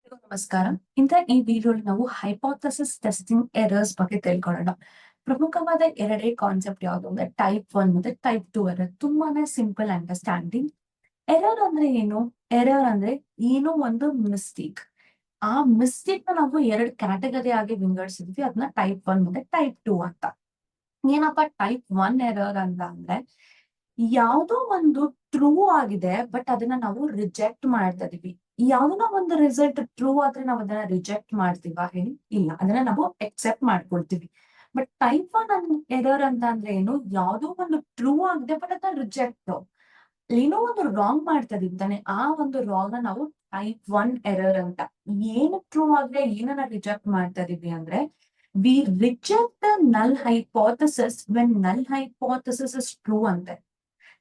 ಎಲ್ರಿಗೂ ನಮಸ್ಕಾರ. ಈ ವಿಡಿಯೋಲಿ ನಾವು ಹೈಪೋಥೆಸಿಸ್ ಟೆಸ್ಟಿಂಗ್ ಎರರ್ಸ್ ಬಗ್ಗೆ ತಿಳ್ಕೊಳ್ಳೋಣ. ಪ್ರಮುಖವಾದ ಎರಡೇ ಕಾನ್ಸೆಪ್ಟ್ ಯಾವುದು ಅಂದ್ರೆ ಟೈಪ್ 1 ಮತ್ತೆ ಟೈಪ್ 2 ಎರರ್. ತುಂಬಾನೇ ಸಿಂಪಲ್ ಅಂಡರ್ಸ್ಟ್ಯಾಂಡಿಂಗ್. ಎರರ್ ಅಂದ್ರೆ ಏನು? ಎರರ್ ಅಂದ್ರೆ ಏನೋ ಒಂದು ಮಿಸ್ಟೇಕ್. ಆ ಮಿಸ್ಟೇಕ್ ನ ನಾವು ಎರಡು ಕ್ಯಾಟಗರಿ ಆಗಿ ವಿಂಗಡಿಸಿದ್ವಿ. ಅದನ್ನ ಟೈಪ್ 1 ಮತ್ತೆ ಟೈಪ್ 2 ಅಂತ. ಏನಪ್ಪಾ ಟೈಪ್ 1 ಎರರ್ ಅಂತ ಅಂದ್ರೆ ಯಾವುದೋ ಒಂದು ಟ್ರೂ ಆಗಿದೆ, ಬಟ್ ಅದನ್ನ ನಾವು ರಿಜೆಕ್ಟ್ ಮಾಡ್ತಾ ಇದೀವಿ. ಯಾವ್ದನ್ನ ಒಂದು ರಿಸಲ್ಟ್ ಟ್ರೂ ಆದ್ರೆ ನಾವು ಅದನ್ನ ರಿಜೆಕ್ಟ್ ಮಾಡ್ತೀವಾ? ಹೇಳಿ, ಇಲ್ಲ, ಅದನ್ನ ನಾವು ಎಕ್ಸೆಪ್ಟ್ ಮಾಡ್ಕೊಳ್ತೀವಿ. ಬಟ್ ಟೈಪ್ 1 ಎರರ್ ಅಂತ ಅಂದ್ರೆ ಏನು? ಯಾವ್ದೋ ಒಂದು ಟ್ರೂ ಆಗಿದೆ, ಬಟ್ ಅದನ್ನ ರಿಜೆಕ್ಟ್, ಏನೋ ಒಂದು ರಾಂಗ್ ಮಾಡ್ತಾ ಇದೀವಿ ತಾನೆ, ಆ ಒಂದು ರಾಂಗ್ ನ ನಾವು ಟೈಪ್ 1 ಎರರ್ ಅಂತ. ಏನು ಟ್ರೂ ಆದ್ರೆ ಏನನ್ನ ರಿಜೆಕ್ಟ್ ಮಾಡ್ತಾ ಇದೀವಿ ಅಂದ್ರೆ we reject the null hypothesis when null hypothesis is true ಅಂತೆ.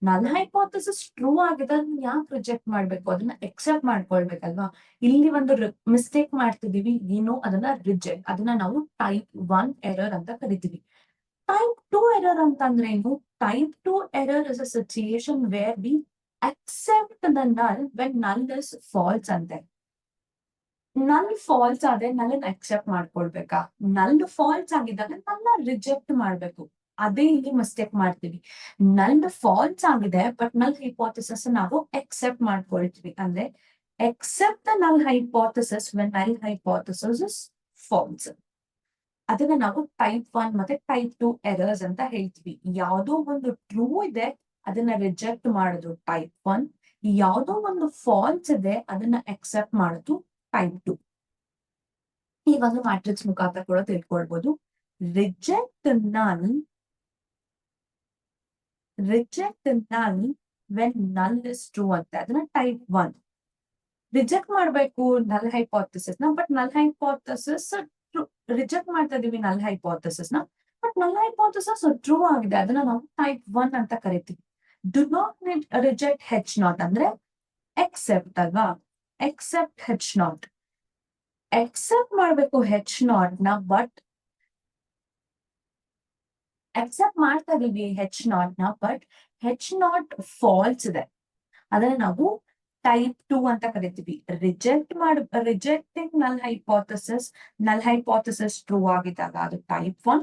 ನಲ್ ಹೈಪೋಥೆಸಿಸ್ ಟ್ರೂ ಆಗಿದೆ, ಅದನ್ನ ಯಾಕೆ ರಿಜೆಕ್ಟ್ ಮಾಡ್ಬೇಕು? ಅದನ್ನ ಎಕ್ಸೆಪ್ಟ್ ಮಾಡ್ಕೊಳ್ಬೇಕಲ್ವಾ? ಇಲ್ಲಿ ಒಂದು ಮಿಸ್ಟೇಕ್ ಮಾಡ್ತಿದೀವಿ, ಏನೋ ಅದನ್ನ ರಿಜೆಕ್ಟ್, ಅದನ್ನ ನಾವು ಟೈಪ್ 1 ಎರರ್ ಅಂತ ಕರಿತೀವಿ. ಟೈಪ್ 2 ಎರರ್ ಅಂತಂದ್ರೆ ಏನು? Type 2 error is a situation where we accept the ನಲ್ ವೆನ್ ನಲ್ ಇಸ್ ಫಾಲ್ಸ್ ಅಂತೆ. ನಲ್ ಫಾಲ್ಸ್ ಆದ್ರೆ ನಲ್ ಅಕ್ಸೆಪ್ಟ್ ಮಾಡ್ಕೊಳ್ಬೇಕಾ? ನಲ್ ಫಾಲ್ಸ್ ಆಗಿದ್ದಾಗ ನಲ್ ರಿಜೆಕ್ಟ್ ಮಾಡ್ಬೇಕು. ಅದೇ ಇಲ್ಲಿ ಮಿಸ್ಟೇಕ್ ಮಾಡ್ತೀವಿ. ನಲ್ ಫಾಲ್ಸ್ ಆಗಿದೆ, ಬಟ್ ನಲ್ ಹೈಪೋಥೆಸಿಸ್ ನಾವು ಎಕ್ಸೆಪ್ಟ್ ಮಾಡ್ಕೊಳ್ತೀವಿ. ಅಂದ್ರೆ accept the null hypothesis when null hypothesis is false. ಅದನ್ನ ನಾವು ಟೈಪ್ 1 ಮತ್ತೆ ಟೈಪ್ 2 ಎರರ್ಸ್ ಅಂತ ಹೇಳ್ತೀವಿ. ಯಾವುದೋ ಒಂದು ಟ್ರೂ ಇದೆ, ಅದನ್ನ ರಿಜೆಕ್ಟ್ ಮಾಡೋದು ಟೈಪ್ 1. ಯಾವುದೋ ಒಂದು ಫಾಲ್ಸ್ ಇದೆ, ಅದನ್ನ ಅಕ್ಸೆಪ್ಟ್ ಮಾಡೋದು ಟೈಪ್ 2. ಈ ಒಂದು ಮ್ಯಾಟ್ರಿಕ್ಸ್ ಮುಖಾಂತರ ಕೂಡ ತಿಳ್ಕೊಳ್ಬಹುದು. ರಿಜೆಕ್ಟ್ ನಲ್ ವೆನ್ ನಲ್ ಇಸ್ ಟ್ರೂ ಅಂತ, ಅದನ್ನ ಟೈಪ್ 1. ರಿಜೆಕ್ಟ್ ಮಾಡ್ಬೇಕು ನಲ್ ಹೈಪೋಥೆಸಿಸ್ ನ, ಬಟ್ ನಲ್ ಹೈಪೋಥೆಸಿಸ್ ರಿಜೆಕ್ಟ್ ಮಾಡ್ತಾ ಇದೀವಿ ನಲ್ ಹೈಪೋಥೆಸಿಸ್ ನ, ಬಟ್ ನಲ್ ಹೈಪೋಥೆಸಿಸ್ ಟ್ರೂ ಆಗಿದೆ, ಅದನ್ನ ನಾವು ಟೈಪ್ 1 ಅಂತ ಕರಿತೀವಿ. Do not reject H naught ಅಂದ್ರೆ ಎಕ್ಸೆಪ್ಟ್ ಅಲ್ವಾ? Accept H naught. ಎಕ್ಸೆಪ್ಟ್ ಮಾಡ್ಬೇಕು ಹೆಚ್ ನಾಟ್ ನ, ಬಟ್ ಎಕ್ಸೆಪ್ಟ್ ಮಾಡ್ತಾ ಇದೀವಿ ಹೆಚ್ ನಾಟ್ ನ, ಬಟ್ ಹೆಚ್ ನಾಟ್ ಫಾಲ್ಸ್ ಇದೆ, ಅದನ್ನ ನಾವು ಟೈಪ್ 2 ಅಂತ ಕರಿತೀವಿ. ರಿಜೆಕ್ಟಿಂಗ್ ನಲ್ ಹೈಪೋಥೆಸಿಸ್ ಟ್ರೂ ಆಗಿದ್ದಾಗ ಅದು ಟೈಪ್ 1.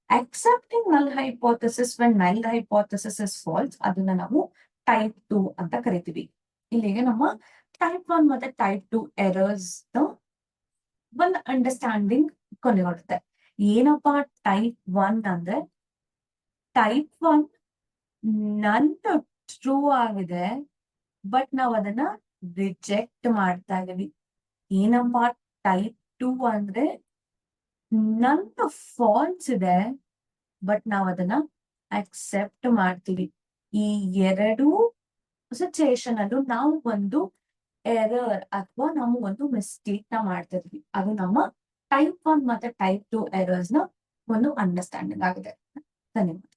ಅಕ್ಸೆಪ್ಟಿಂಗ್ ನಲ್ hypothesis when null hypothesis is false, ಅದನ್ನ ನಾವು ಟೈಪ್ 2 ಅಂತ ಕರಿತೀವಿ. ಇಲ್ಲಿಗೆ ನಮ್ಮ ಟೈಪ್ 1 ಮತ್ತೆ ಟೈಪ್ 2 ಎರರ್ಸ್ ಒಂದು ಅಂಡರ್ಸ್ಟ್ಯಾಂಡಿಂಗ್ ಕೊನೆಗೊಡುತ್ತೆ. ಏನಪ್ಪಾ ಟೈಪ್ 1 ಅಂದ್ರೆ? ಟೈಪ್ 1 ನನ್ ಟ್ರೂ ಆಗಿದೆ, ಬಟ್ ನಾವ್ ಅದನ್ನ ರಿಜೆಕ್ಟ್ ಮಾಡ್ತಾ ಇದೀವಿ. ಏನಪ್ಪಾ ಟೈಪ್ 2 ಅಂದ್ರೆ? ನಂದು ಫಾಲ್ಸ್ ಇದೆ, ಬಟ್ ನಾವ್ ಅದನ್ನ ಅಕ್ಸೆಪ್ಟ್ ಮಾಡ್ತೀವಿ. ಈ ಎರಡು ಸಿಚುಯೇಷನ್ ಅಲ್ಲೂ ನಾವು ಒಂದು ಎರರ್ ಅಥವಾ ನಾವು ಒಂದು ಮಿಸ್ಟೇಕ್ ನ ಮಾಡ್ತಾ ಇದೀವಿ. ಅದು ನಮ್ಮ ಟೈಪ್ 1 ಮತ್ತೆ ಟೈಪ್ 2 ಎರರ್ಸ್ ನ ಒಂದು ಅಂಡರ್ಸ್ಟ್ಯಾಂಡಿಂಗ್ ಆಗಿದೆ. ಧನ್ಯವಾದ.